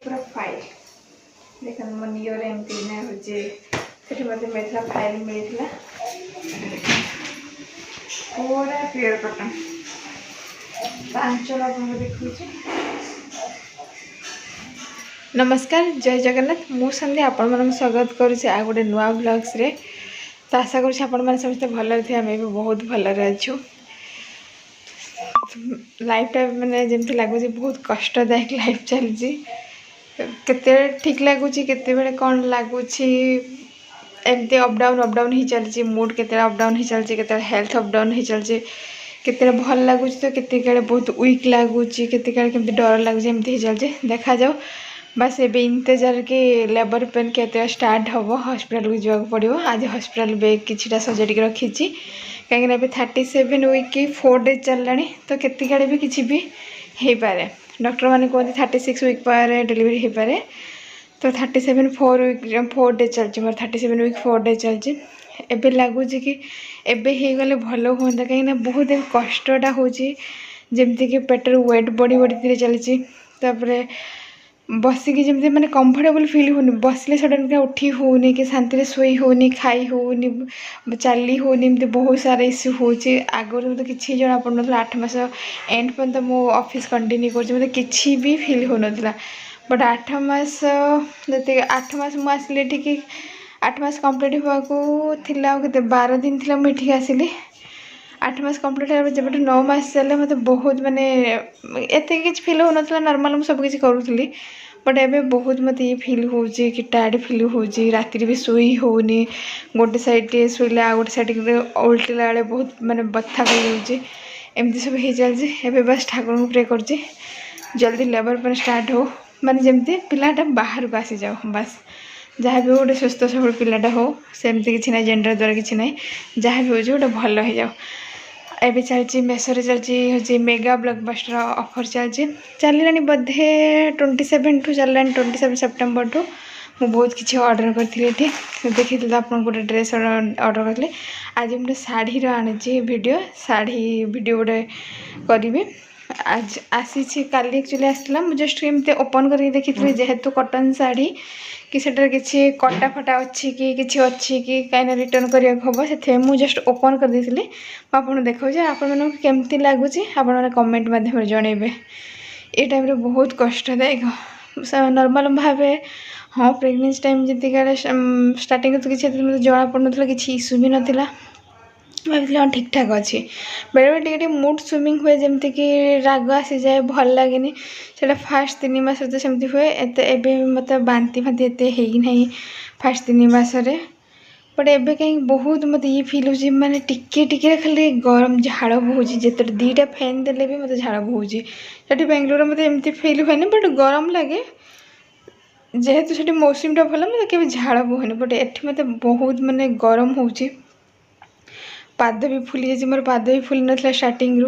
पूरा फाइल देखो मो नियर एमती ना हो जे सेठी मते मेथला फाइल मिलथिला पूरा क्लियर कटन पांचला आपन देखु छी। नमस्कार जय जगन्नाथ मु संध्या आपण मन स्वागत करू छी आ गोटे नुआ ब्लॉग्स रे। तो आशा करू छी आपण मन समस्त भल थे हमें भी बहुत भल रे अछु। लाइफ टाइम मैंने जमती लगुच बहुत कष्टदायक लाइफ चलती केते ठीक लगुच केते कौन लगुच एमती अपडाउन ही चलती मूड केते अपडाउन ही चलती केते हेल्थ अपडाउन ही चलती केते भल लगुच तो केते बहुत वीक लगुच केते केमती डर लगुच एमती ही चलती देखा जाओ। बस एबे इंतजार कि लेबर पेन के स्टार्ट हम हॉस्पिटल को जावाक पड़ो। आज हॉस्पिटल बेग किछिटा सजाड़ी रखी कहीं 37 वीक की 4 डेज चलला तो केतिकाड़े भी किसी भी हो पारे। डॉक्टर मैंने कहते 36 वीक पर डिलीवरी हो पारे तो 37 4 डेज चलती मोर 37 वीक 4 डेज चलती। एबे लगुच कि एबे हो गले भल हाँ कहीं बहुत कष्टा होमती कि पेटर वेट बढ़ी बढ़ी चलती बसिकी जमी मैंने कंफर्टेबल फील होनी बसले सडन के उठी होनी कि शांति शोई होनी खाई होनी चली होनी एमती बहुत सारा इश्यू होची। आगुरी मतलब किसी जना पड़न 8 मास एंड पर्यंत मो ऑफिस कंटिन्यू कर मतलब किसी भी फील हो नाला बट 8 मास जैसे 8 मास मुझे ठीक 8 मास कंप्लीट होगा के 12 दिन थी मुझे आसिली 8 मास कंप्लीट जब 9 मास चले मत बहुत माने एत कि फिल हो ना नॉर्मल मुझे सब किसी करूँ बट एबे बहुत मत ये फिल हो टायर्ड फिल हो राति भी शोई होनी गोटे साइड शोले आ गोटे साइड उल्टिला बेले बहुत माने बथा कर एमती सब हो चलती। बस ठाकुर को प्रे कर जल्दी लेबर पर स्टार्ट हो माने जमती पिलाटा बाहर को आसी जाओ बस जहाँ भी गोटे सुस्थ सबल पिलाटा हो सेमती किसी ना जेंडर द्वारा किसी ना जहाँ भी हो गोटे भल हो जाओ। एबे चलती मेसोरे चलती हूँ मेगा ब्लॉकबस्टर ऑफर चलती चललानी बोधे 27 ठू चललानी 27 सेप्टेम्बर ठू मु बहुत किसी ऑर्डर करी देखी आप गोटे ड्रेस ऑर्डर करी आज गोटे शाढ़ी आनी वीडियो शाढ़ी वीडियो गोटे करी आज आसी काली एक्चुअली आसला मुझे जस्ट एमती ओपन करके देखी जेहेतु कॉटन शाढ़ी कि सेटार किसी कटा फटा अच्छी कि किसी अच्छी कि कहीं रिटर्न करने हम से मुझे जस्ट ओपन कर देती आपको देखा आपण केमती लगुच आप कमेंट माध्यम जनइबे। ये टाइम रे बहुत कष्टदायक नॉर्मल भावे हाँ प्रेगनेंसी टाइम जी स्टार्टिंग तो किसी मतलब जना पड़ा किसी इश्यू भी नाला भाई हाँ ठीक ठाक अच्छी बेले बेले टे मूड स्विंग हुए जमती कि राग आसी जाए भल लगे से फास्ट 3 मास तो सेमती हुए एवं मतलब बांती फांती एत फास्ट 3 मासरे बट एबे कहीं बहुत मत ये फिल हो माने टिके टिके खाली गरम झाड़ बोची जिते 2टा फैन देले भी मत झाड़ बोची से बेंगलोर मत एमती फिल हुए बट गरम लगे जेहेतु से मौसमटा भल मत के झाड़ बोहनी बट एटी मत बहुत माने गरम हो पाद भी फुली जाए मोर पाद भी फुली ना स्टार्टिंग रू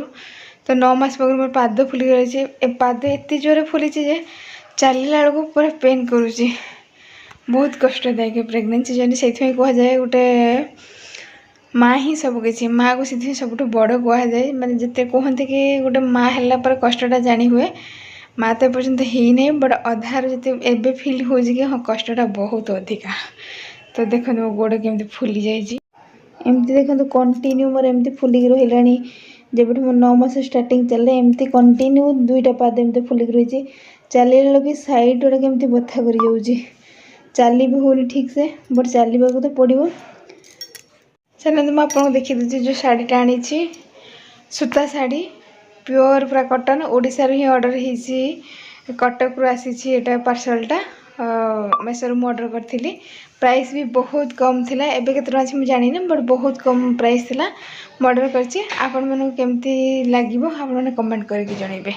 तो 9 मास पाखर मोर पाद फुली गई पाद एत जोर फुली चलला बेलू पूरा पेन करुँची बहुत कष्टदायक प्रेगनेंसी जर्नी से कह जाए गोटे माँ ही सबकि माँ को से सब बड़ कह जाए मैंने जिते कहते कि गोटे माँ है पर कष्टा जानी हुए माँ तो पर्यटन ही नहीं बट अधार जिते एबे फिल हो हाँ कष्टा बहुत अधिका। तो देखो मो गोड़ केमती फुली जाइए एमती देखो कंटिन्यू मोर एमती फुलिक रही जब मोर 9 मास स्टार्टिंग चले एमती कंटिन्यू 2टा पाद एमती फुलिक रही चलला कि साइड गुड़ा केमती बथा कर चली भी होनी ठीक से बट चलवा तो पड़ो। चलते मुझे आपको देखी दूसरी जो शाढ़ीटा आनी सूता शाढ़ी प्योर पूरा कटन ओडिशा ही ऑर्डर हो कटक रू आसी पार्सलटा मेसोर मु ऑर्डर करी प्राइस भी बहुत कम थिला एबे केते टका अछि जानी ना बट बहुत कम प्राइस थिला मु ऑर्डर करछि आपण मन केमती लागिवो आपण मन कमेंट करके जणैबे।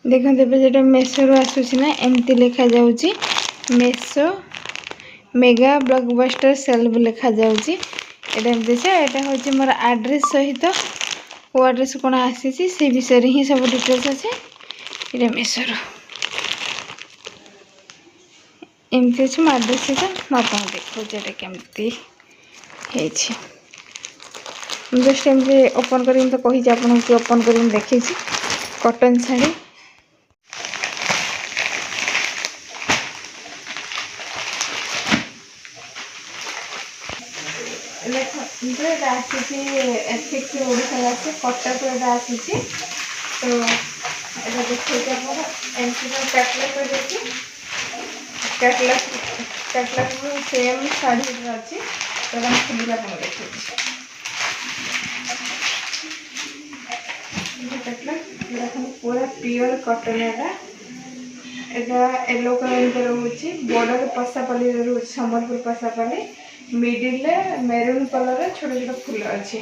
देखंते एबे जेटा मेसो रू आसुछि ना एमती लिखा जाउछि मेसो मेगा ब्लॉकबस्टर सेल लिखा जाउछि एटा एमती छै एटा होछि मोर एड्रेस सहित वो एड्रेस कोन आसी से विषय रे ही सब डिटेल्स अछि एटा मेसो रू एमती अच्छे मो एड्रेस सहित मुझे देखा केमती जस्ट एमती ओपन कर तो कही आपको ओपन कर देखी कटन शाढ़ी आसी एथिक्स ओडिशा आसी कटक आसी तो এটা দেখতে আপনারা এমসিটা ক্যাটলগ করে দেখি ক্যাটলগ সেম শাড়ি আছে তো আমি খুলে আপনাকে দেখাচ্ছি ক্যাটলগ দেখুন পুরো পিওর কটন এটা येलो कलर রয়েছে বর্ডার পসাপালি রয়েছে সম্বলপুর পসাপালি मिडिल मेरून कलर छोट छोट फूल अच्छे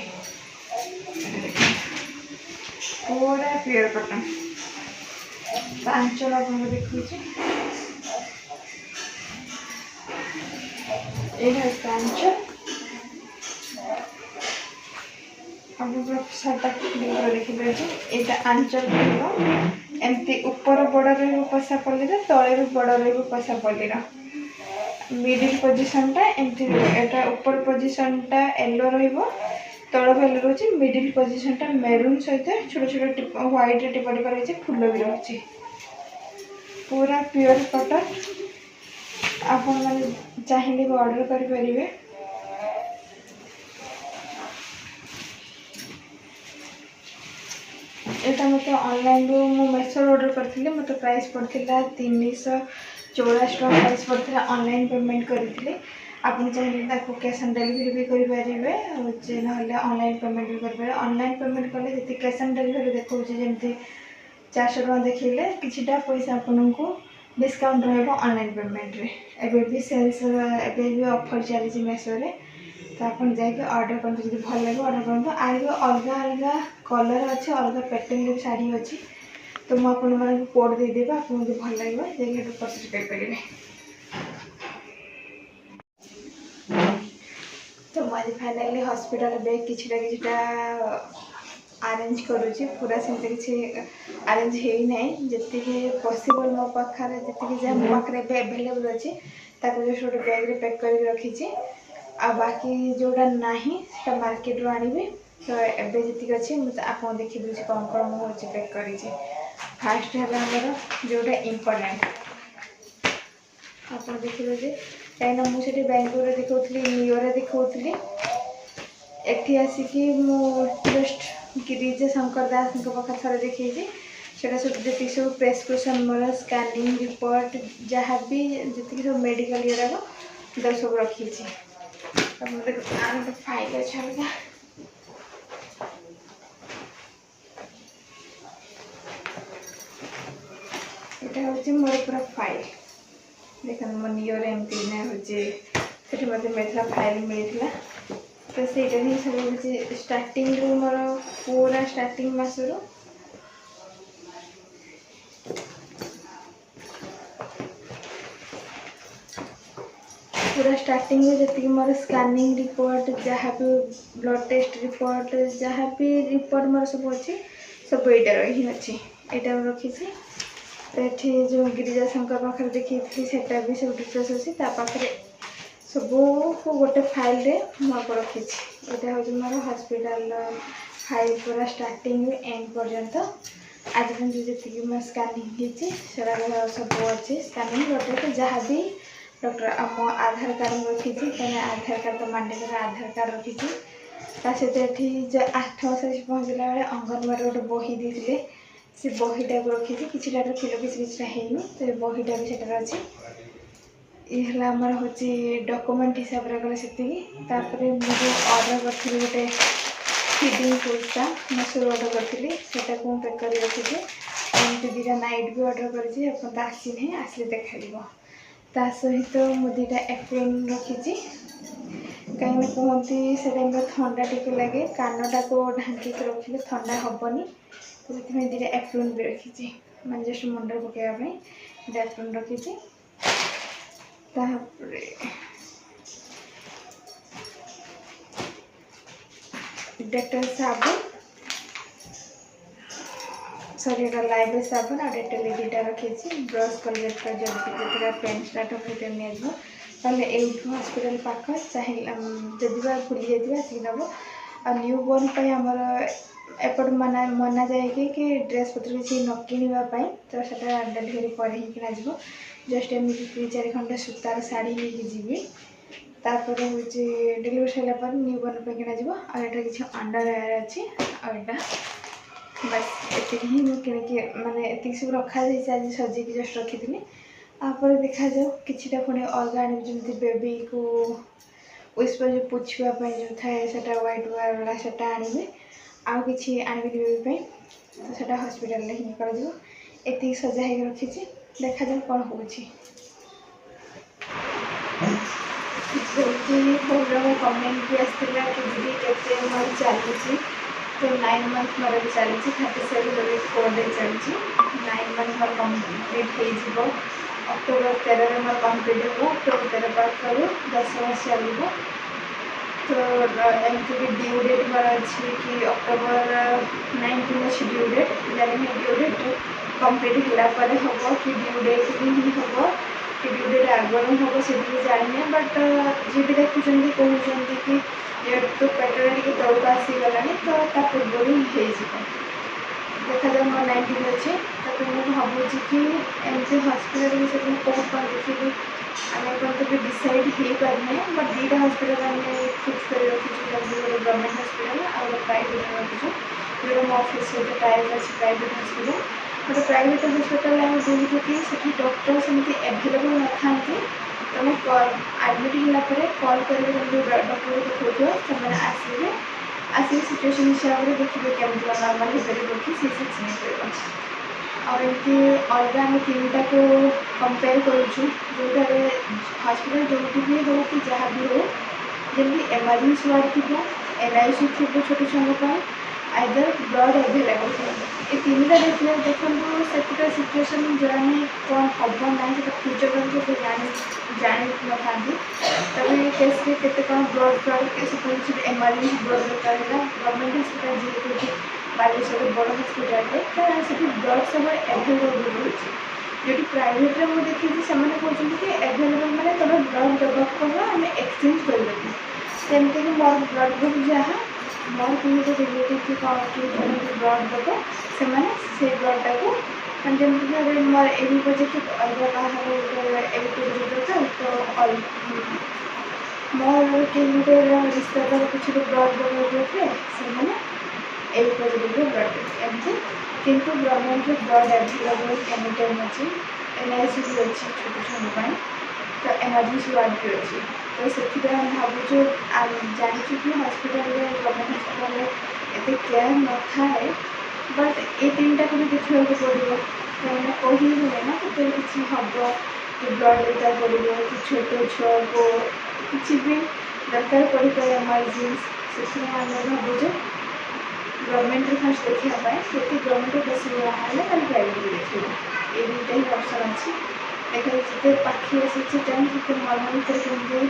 पूरा प्योर कटन आंचल आप देखिए ये आंचल आप सार्टा देखिए यहाँ आंचल एमती ऊपर बड़ रसा पल्ली तले भी बड़ रसा पल्ली मिडिल पोजिशनटा एमती एटा ऊपर पोजिशनटा येलो रहिबो तळ भेल रोचे मिडिल पोजिशनटा मेरून सहित छोट छोट व्हाइट टिपा टिपा रही फूल भी रही पूरा प्योर कटन आपण माने चाहिए भी ऑर्डर करि परिबे एटा मते ऑनलाइन रो मो मेसो ऑर्डर करथिले मते प्राइस पड़थिला 384 टका प्राइस पड़थिला ऑनलाइन पेमेंट करथिले आपन चाहिए कैश ऑन डिलीवरी भी करें ना ऑनलाइन पेमेंट भी करें ऑनलाइन पेमेंट कले जी कैश ऑन डिलीवरी देखा जमी 400 टका देखिले किछिटा पैसा आपन को डिस्काउंट रहा ऑनलाइन पेमेंट रे एबे भी सेल्स एबे भी ऑफर चली मेसो रे तो आप जाके ऑर्डर कर भल लगे ऑर्डर कर आर अलग अलग कलर अच्छे अलग पैटर्न भी शाढ़ी अच्छी तो मुझे कोड देदेवी आपको भल लगे जाइए परचेज करेंगे तो मुझे फाइनाली हॉस्पिटल बैग किछटा अरेंज करुँची पूरा सेमती किसी अरेंज होना जी पॉसिबल मो पाखे जी जहाँ मो पाखे एवेलेबल अच्छी जस्ट गोटे बैग रे पैक कर रखी आ बाकी जोड़ा नहीं मार्केट रू आनी तो एबे जी अच्छी मुझे आपको देखी दूसरी कौन कौन मुझे पैक करी फास्ट है जोड़ा इम्पोर्टेंट आप देखिए कहीं मुझे बेंगलोर देखी नियोरे देखी एटी आसिकी जस्ट गिरिजा शंकर दास पाखे थोड़े देखी से जी सब प्रेसक्रिप्शन मोर स्कानिंग रिपोर्ट जहाँ भी जी सब मेडिकल ये सब रखी फाइल अच्छा लगा यहाँ हूँ मोर पूरा फाइल देखो मो नियर एमती ना हूँ मत मिलता फाइल मिलता तो सहीटा ही सब हूँ स्टार्टिंग मोर पूरा स्टार्टिंग मसरू पूरा स्टार्टिंग में जी मोर स्कानिंग रिपोर्ट जहाँ भी ब्लड टेस्ट रिपोर्ट जहाँ भी रिपोर्ट मोर सब अच्छी सब यहाँ ही अच्छी यहाँ रखी तो ये जो गिरिजा शंकर पाखे देखी सेटा भी सब डिटेल्स अच्छी पाखे सब गोटे फाइल रे मुझे रखी यहाँ हूँ मोर हॉस्पिटल फाइल पूरा स्टार्टिंग एंड पर्यंत आज जी मो स्कानिंग होता सब अच्छे स्कानिंग डॉक्टर जहाँ भी डॉक्टर मो आधार कार्ड रखी कहीं आधार कार्ड तो मांडेकर आधार कार्ड रखी सहित जो 8 मास पहुँचला बेले अंगनवाड़ी गोटे बही देते से बहीटा को रखी किसी फिल किसी है तो बहीटा भी सेटार अच्छी ये आमर हूँ डॉक्यूमेंट हिसाब से गला से मुझे ऑर्डर करी गोटे फीडिंग कुर्ता मसूर ऑर्डर करी से पैक कर रखी एमती 2टा नाइट भी ऑर्डर कर आसी ना आसले देखा ता सहित मुझे 2टा एप्रोन रखी कहीं कहते से टाइम थंडा टी लगे कानटा को ढांकी रखिले थंडा हेनी तो से 2टा एप्रोन भी रखी मैं जस्ट मुंडे पकड़ापी 2टा एप्रोन रखी डेटल साबुन सॉरी लाइव साबुन और डेटल 2टा रखी ब्रश कलगेट जो पेन स्टार्ट हो हॉस्पिटल पाख चाहिए जदि भूली जाइए आसिक नब आ न्यू बोर्न पर आमर एपट मना जाए कि ड्रेस पत्र किसी न किणापी तो सेटा डेलीवरी पर ही कि जस्ट एमती 3-4 खंड सूतार शाढ़ी लेकिन जी तापर हूँ डेलीवरी सारापर न्यू बर्न पर किणाଯିब आ किसी अंडर एयर अच्छी आईटा बस ये ही मुझे माने ये सब रखा आज सजेक जस्ट रखी थी तापर देखा जाओ किटा पुणी अलग आनी जमी बेबी को विस्पर जो पोछापी जो थाए से व्हाइट वायर वाला से आने आउ कि आनी बेबी तो से हस्पिटाल हिं कर सजा हो रखी देखा जाओ कौन हो कमेंट भी आसला कि दीदी के चली तो 9 मंथ मोर भी चली 37 4 चलती 9 मंथ मोर कम्प्लीट हो अक्टोबर 13 मोर कम्प्लीट हो अक्टोबर 13 पास करूँ 10 मास चलो तो एमती भी ड्यू डेट मोर अच्छी कि अक्टोबर 19 अच्छी ड्यू डेट जानी ड्यू डेट कम्प्लीट होगापर हम कि ड्यू डेट भी ही हम कि ड्यू डेट आगे हम से जाने बट जी भी देखुं कहते कि ये तो पेट्रोल टी तौक आसीगला तो पूर्व ही देखा जाए मोर 19 अच्छे तो मुझे भावुँ कि एमती हस्पिटाल भी से कौन कौन देखिए आम तो भी डिसाइड हो पारे बट दुटा हस्पिटाल आम फिक्स कर रखीचु गोटे गवर्नमेंट हस्पिटाल और गोटे प्राइवेट रखीचु जो मो ऑफिस सहित टाइप अच्छी प्राइवेट हस्पिटाल गोटे प्राइवेट हस्पिटाल आम देखु कि से डॉक्टर सेमती एभेलेबल न था तुम आडमिट होगापर कल कर डॉक्टर देखो से आसवे आसिक सिचुएसन हिसाब से देखिए केमती नर्माल हो पार कि सी सेक्शन हो और एमती अलग आम 3टा को कंपेयर करुँ जोटार हस्पिटाल जो भी हो कि जहाँ भी हो जमी एमरजेंसी वार्ड थी NICU थी छोट छुआ आइदर ब्लड एभेलेबल ये 3टा देखिए देखो से सिचुएसन जाने कौन हम ना फ्यूचर को जानी न था तभी केस के कौन ब्लड फ्लड किसी एमरजेंसी ब्लड दरकार है गवर्नमेंट हस्पिटाल जीत बालेश्वर बड़ हस्पिटाल से ब्लड सब एभेलेबल रोचे जो प्राइवेट में मुझे देखी से कहते कि एभेलेबल मैंने तुम ब्लड देवाक कह आम एक्सचेंज करदेवी सेमती कि मोर ब्लड ग्रुप जहाँ मोर किए रिलेटिव कि कौन किए ब्लड देव से ब्लडटा को जमी मोर ए पॉजिटिव अलग कहा दरकार तो मोर कि गोटे रिश्तेदार किसी ब्लड देवे से पॉजिटिव ब्लड एमती किंतु government blood available any time अच्छी NICU भी अच्छी छोट छुआ तो एमरजेंसी वार्ड भी अच्छी तो से हम भावुँ जानी कि हस्पिटाल गवर्नमेंट हस्पिटाल एत केयर न थाए बट ये 3टा को भी देखा पड़ो कहीं हुए ना कि किसी हम कि ब्लड दरकार पड़ो कि छोट छुआ को किसी भी दरकार पड़ पाए एमरजेंसी से आम भावुँ गवर्नमेंट फास्ट देखापी ये गवर्नमेंट बेस ना प्राइवेट भी देखिए ये 2टा ही ऑप्शन अच्छी देखा जिते पाखे आसी टाइम से मन भर कमी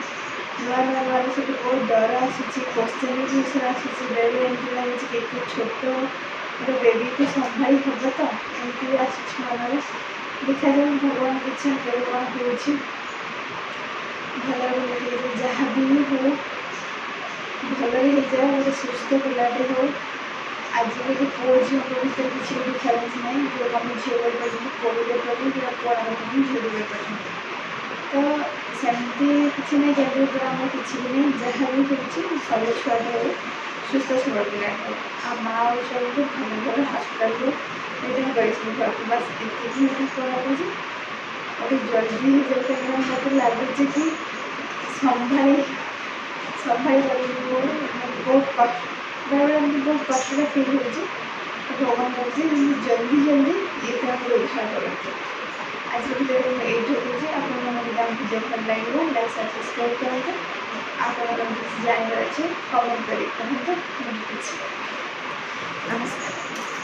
नुआ नुआ नुआ सब बहुत डर आसूँ क्वेश्चन भी आसूँ बेबी एमती लगे कि छोट गोटे बेबी को संभाई हम तो एमती आसूँ मन देखा जाए भगवान इच्छा के कौन हो भल जहाँ भी हो भल हो जाए गोटे सुस्थ पिलाटे हो आजिकल पुओ झील भर किसी भी डिफरेन्स ना जो कम झील कर पुओ भी करपार कि पुआ झील भी कर तो सेमती किसी ना जब आम कि भी नहीं जहाँ भी हो सब छुआटे हो सुस्थ सबल पिला आ माँ और छुआ को भल भल हस्पिटाल को कर बस ये कौन गोटे जल्दी जो मत लगुच कि संभाई बहुत कष्ट बेले बहुत कष्ट फिल हो भगवान कहे जल्दी जल्दी ये उद्धार करेंगे आज भिडियो ये होगी आप भिडियो भल लगे लाइक सब्सक्राइब करेंगे आप जानवर अच्छे कमेंट कर कहते नमस्कार।